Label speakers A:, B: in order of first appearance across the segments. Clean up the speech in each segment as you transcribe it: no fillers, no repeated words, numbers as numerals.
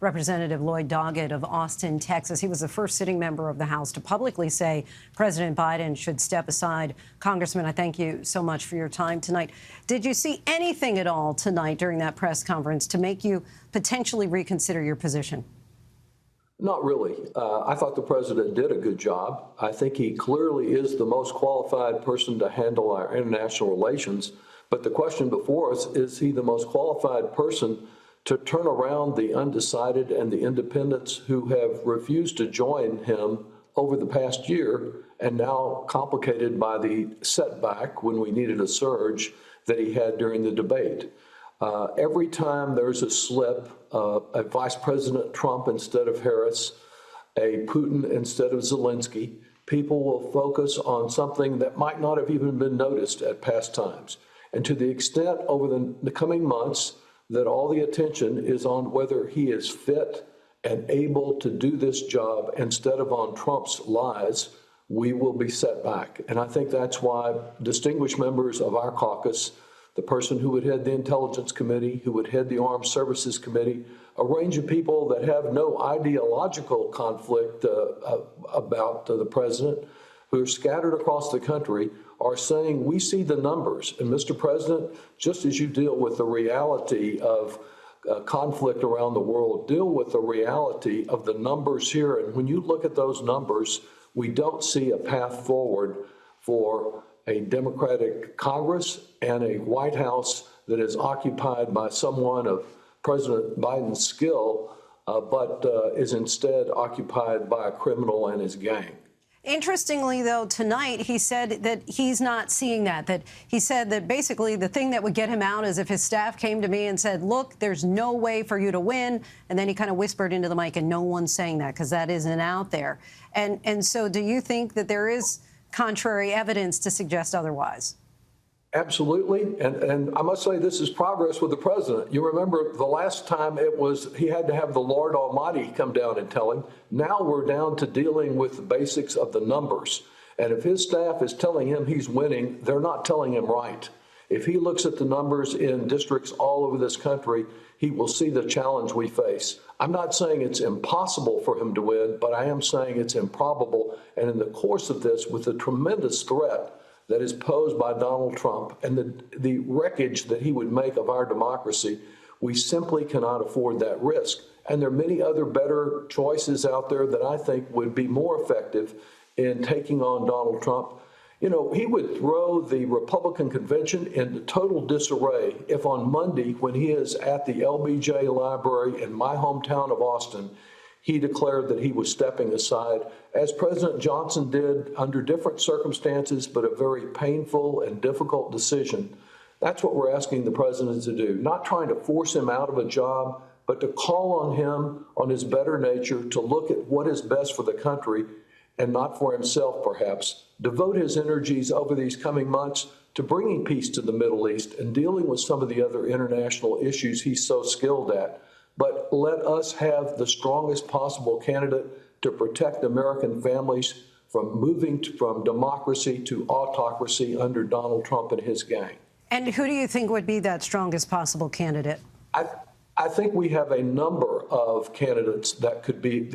A: Representative Lloyd Doggett of Austin, Texas. He was the first sitting member of the House to publicly say President Biden should step aside. Congressman, I thank you so much for your time tonight. Did you see anything at all tonight during that press conference to make you potentially reconsider your position?
B: Not really. I thought the president did a good job. I think he clearly is the most qualified person to handle our international relations. But the question before us, is he the most qualified person to turn around the undecided and the independents who have refused to join him over the past year, and now complicated by the setback when we needed a surge that he had during the debate. Every time there's a slip, a Vice President Trump instead of Harris, a Putin instead of Zelensky, people will focus on something that might not have even been noticed at past times. And to the extent over the coming months that all the attention is on whether he is fit and able to do this job instead of on Trump's lies, we will be set back. And I think that's why distinguished members of our caucus, the person who would head the Intelligence Committee, who would head the Armed Services Committee, a range of people that have no ideological conflict about the president, who are scattered across the country, are saying we see the numbers. And Mr. President, just as you deal with the reality of conflict around the world, deal with the reality of the numbers here. And when you look at those numbers, we don't see a path forward for a Democratic Congress and a White House that is occupied by someone of President Biden's skill, but is instead occupied by a criminal and his gang.
A: Interestingly, though, tonight he said that he's not seeing that he said that basically the thing that would get him out is if his staff came to me and said, look, there's no way for you to win. And then he kind of whispered into the mic, and no one's saying that because that isn't out there. And so do you think that there is contrary evidence to suggest otherwise?
B: Absolutely. And I must say this is progress with the president. You remember the last time he had to have the Lord Almighty come down and tell him. Now we're down to dealing with the basics of the numbers. And if his staff is telling him he's winning, they're not telling him right. If he looks at the numbers in districts all over this country, he will see the challenge we face. I'm not saying it's impossible for him to win, but I am saying it's improbable. And in the course of this, with the tremendous threat that is posed by Donald Trump and the wreckage that he would make of our democracy, we simply cannot afford that risk. And there are many other better choices out there that I think would be more effective in taking on Donald Trump. You know, he would throw the Republican convention into total disarray if on Monday, when he is at the LBJ Library in my hometown of Austin, he declared that he was stepping aside, as President Johnson did under different circumstances, but a very painful and difficult decision. That's what we're asking the president to do, not trying to force him out of a job, but to call on him, on his better nature, to look at what is best for the country and not for himself, perhaps. Devote his energies over these coming months to bringing peace to the Middle East and dealing with some of the other international issues he's so skilled at. But let us have the strongest possible candidate to protect American families from moving from democracy to autocracy under Donald Trump and his gang.
A: And who do you think would be that strongest possible candidate?
B: I think we have a number of candidates that could be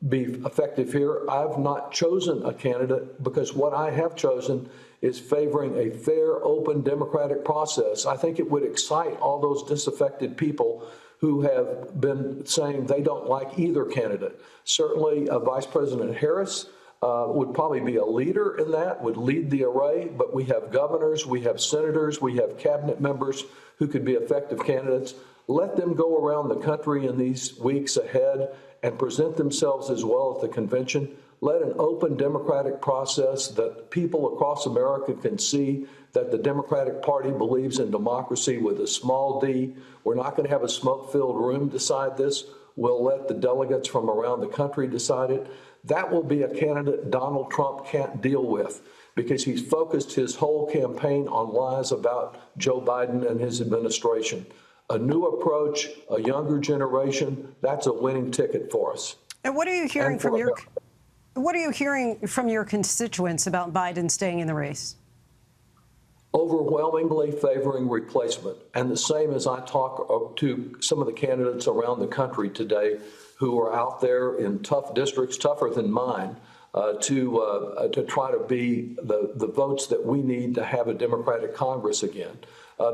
B: effective here. I've not chosen a candidate because what I have chosen is favoring a fair, open, democratic process. I think it would excite all those disaffected people who have been saying they don't like either candidate. Certainly, Vice President Harris would probably be a leader in that, would lead the array, but we have governors, we have senators, we have cabinet members who could be effective candidates. Let them go around the country in these weeks ahead and present themselves as well at the convention. Let an open democratic process that people across America can see that the Democratic Party believes in democracy with a small d. We're not going to have a smoke-filled room decide this. We'll let the delegates from around the country decide it. That will be a candidate Donald Trump can't deal with because he's focused his whole campaign on lies about Joe Biden and his administration. A new approach, a younger generation, that's a winning ticket for us.
A: And what are you hearing from your constituents about Biden staying in the race?
B: overwhelmingly favoring replacement. And the same as I talk to some of the candidates around the country today who are out there in tough districts, tougher than mine, to try to be the votes that we need to have a Democratic Congress again.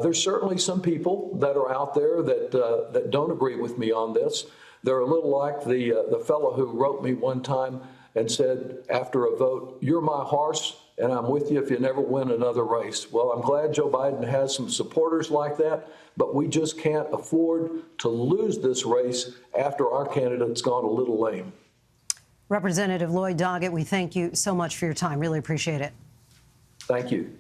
B: There's certainly some people that are out there that don't agree with me on this. They're a little like the fellow who wrote me one time and said after a vote, "You're my horse, and I'm with you if you never win another race." Well, I'm glad Joe Biden has some supporters like that, but we just can't afford to lose this race after our candidate's gone a little lame.
A: Representative Lloyd Doggett, we thank you so much for your time. Really appreciate it.
B: Thank you.